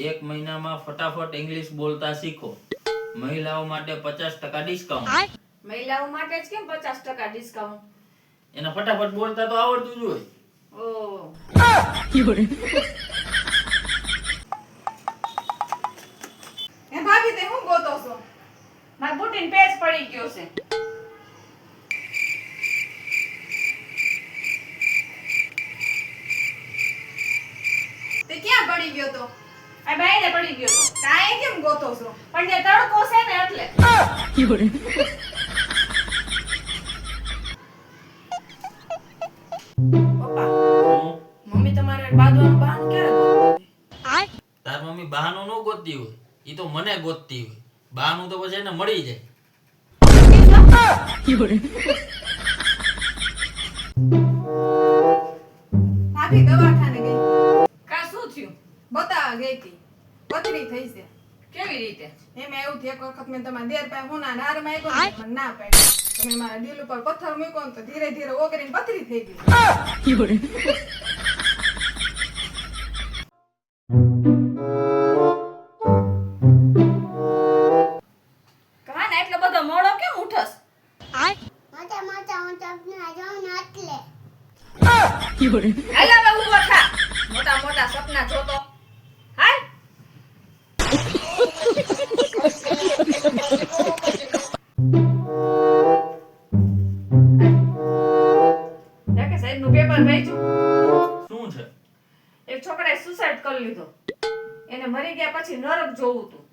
એક મહિનામાં ફટાફટ ઇંગ્લિશ બોલતા શીખો. મહિલાઓ માટે 50% ડિસ્કાઉન્ટ. મહિલાઓ માટે જ કેમ 50% ડિસ્કાઉન્ટ? એને ફટાફટ બોલતા તો આવડતું જ હોય. ઓહ. એ ભાભી તે હું ગોતો છો? મારા બુટીન પેજ પડી ગયો છે. તે ક્યાં પડી ગયો તો? આ બાયને પડી ગયો તો. કાંઈ કેમ ગોતો છો? પણ જે તડકો છે ને એટલે. પપ્પા, મમ્મી તમારે બાંધવાનું બહાનું ક્યારે ગોતતી? તાર મમ્મી બહાનું ન ગોતતી હોય, ઈ તો મને ગોતતી હોય. બહાનું તો પછી એને મળી જાય. ભાભી દવાખાને ગઈ. કા શું થયું? બતાવવા ગઈ હતી. પથરી થઈ છે. કેવી રીતે? એમાં એવું થયું, એક વખત મેં તમારા દેર પાસે હોના નાર માંગ્યો ને મને ના પાડી. તમે મારા દિલ ઉપર પથ્થર મૂક્યો ને તો ધીરે ધીરે ઓગળીને પથરી થઈ ગઈ. કાન એટલો બધો મોડો કેમ ઉઠસ? હાલ હવે ઊભો થા. મોટા મોટા સપના જોતો. હાલ. જાકે સાહેબનું પેપર વાંચ્યું. શું છે? એક છોકરાએ સુસાઇડ કરી લીધો. એને મરી ગયા પછી નરક જોવું હતું.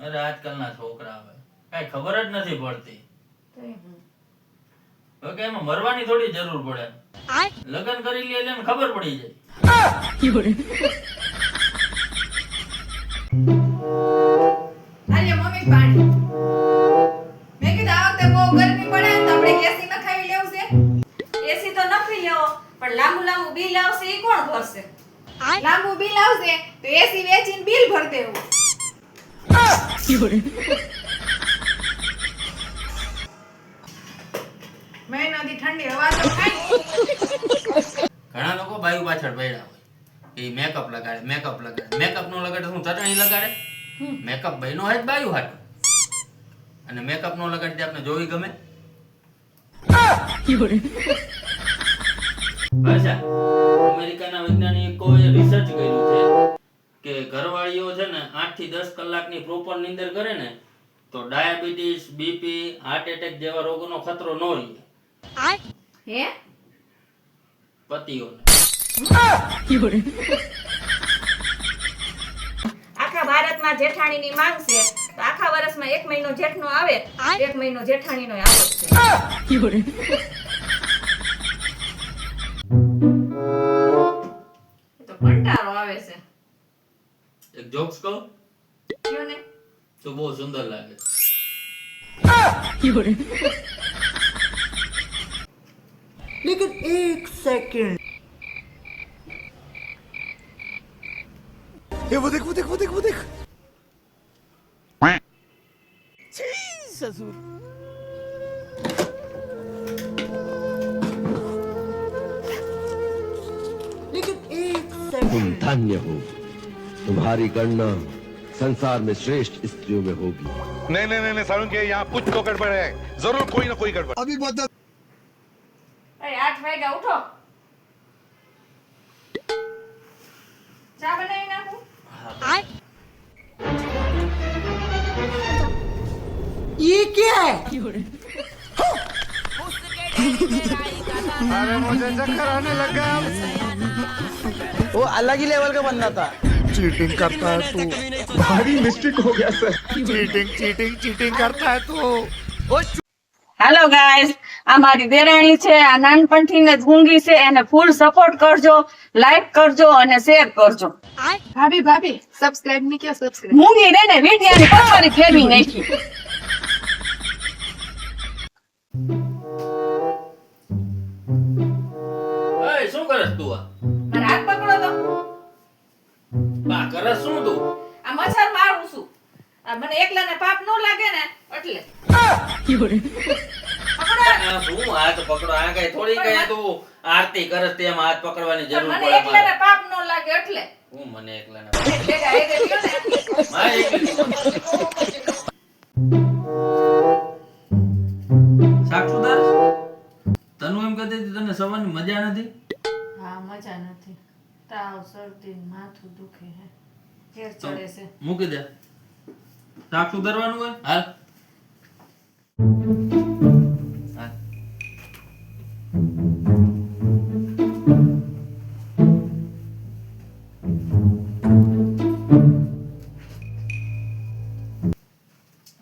અરે આજકાલના છોકરા હવે કાંઈ ખબર જ નથી પડતી. હવે કે એમાં મરવાની થોડી જરૂર પડે. લગ્ન કરી લે એટલે એને ખબર પડી જાય. આલે મમ્મી પાણી. મેં કીધું આ વખતે બહુ ગરમી પડે ને તો આપણે એસી નખાવી લેવું છે. એસી તો નખી લેવો, પણ લાંબુ લાંબુ બિલ આવશે એ કોણ ભરશે? લાંબુ બિલ આવશે તો એસી વેચીને બિલ ભર દેવું. મહિનાથી ઠંડી હવા તો ખાય. ઘણા લોકો બાયુ પાછળ પડ્યા હોય કે મેકઅપ લગાડે. મેકઅપ નો લગાડે શું ચટણી લગાડે? મેકઅપ બહેનો હોય જ બાયુ હાટું. અને મેકઅપ નો લગાડે આપણે જોવી ગમે. અચ્છા, અમેરિકાના વૈજ્ઞાનિકોએ રિસર્ચ કર્યું છે કે ઘરવાળીઓ છે ને 8 થી 10 કલાકની પ્રોપર નીંદર કરે ને તો ડાયાબિટીસ, બીપી, હાર્ટ એટેક જેવા રોગોનો ખતરો ન રહે હે? પતિઓને. આખા ભારતમાં જેઠાણીની માંગ છે તો આખા વર્ષમાં 1 મહિનો જેઠનો આવે, 1 મહિનો જેઠાણીનો આવો જ છે. એ તો કંટાળો આવે છે. એક જોક્સ કહું? કયો ને? તો બહુ સુંદર લાગે. लेकिन एक सेकंड ये वो देख ससुर लेकिन एक सेकंड तुम धन्य हो, तुम्हारी गणना संसार में श्रेष्ठ स्त्रियों में होगी। नहीं सारुण के यहाँ कुछ तो गड़बड़ है, जरूर कोई ना कोई गड़बड़। अभी बता અરે 8 વાગ્યા ઉઠો. ચા બનાવી નાખું? ये क्या है? अरे मुझे चक्कर आने लगा। वो अलग ही लेवल का बंदा था। चीटिंग करता है तू। भारी मिस्टेक हो गया सर। चीटिंग करता है तू। હેલો ગાઈસ, આ મારી દેરાણી છે, આ નાનપણથી જ ગુંગી છે, એને ફૂલ સપોર્ટ કરજો, લાઈક કરજો અને શેર કરજો. ભાભી સબસ્ક્રાઇબ ની ક્યાં સબસ્ક્રાઇબ? મૂંગી રે ને વિડિયાની પથારી ફેરવી નાખી. એય શું કરસ તું? મારા હાથ પકડો તો. બા કરસ શું તું? આ મચ્છર મારું છું. આ મને એકલાને પાપ ન લાગે ને એટલે. પકડો આ શું હાથ પકડો? આ કઈ થોડી કઈ તું આરતી કરસ તેમ હાથ પકડવાની જરૂર મને પડે એકલાને મારે. પાપ નો લાગે એટલે હું મને એકલાને ભેગા એ ગયો ને મારે એકલી સાક્ષુદાર, તને એમ કહેતી હતી તને સવારની મજા નથી? હા મજા નથી, તાવ શરદી માથું દુખે હે, ઘેર ચડે છે. મૂકી દે. સાક્ષુ ધરવાનું હોય હાલ. હાલ.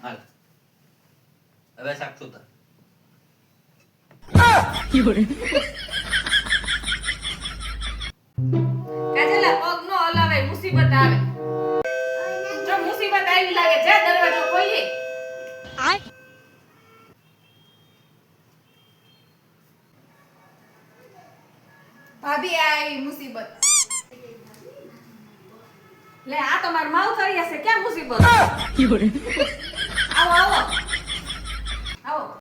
હાલ. હવે સાક્ષુ ધર. કાજલા પગ નો હલાવે, મુસીબત આવે. જો મુસીબત આવી લાગે જા દરવાજો ખોલી. ભાભી આ આવી મુસીબત. લે આ તમાર માવ કરી હશે ક્યાં મુસીબત?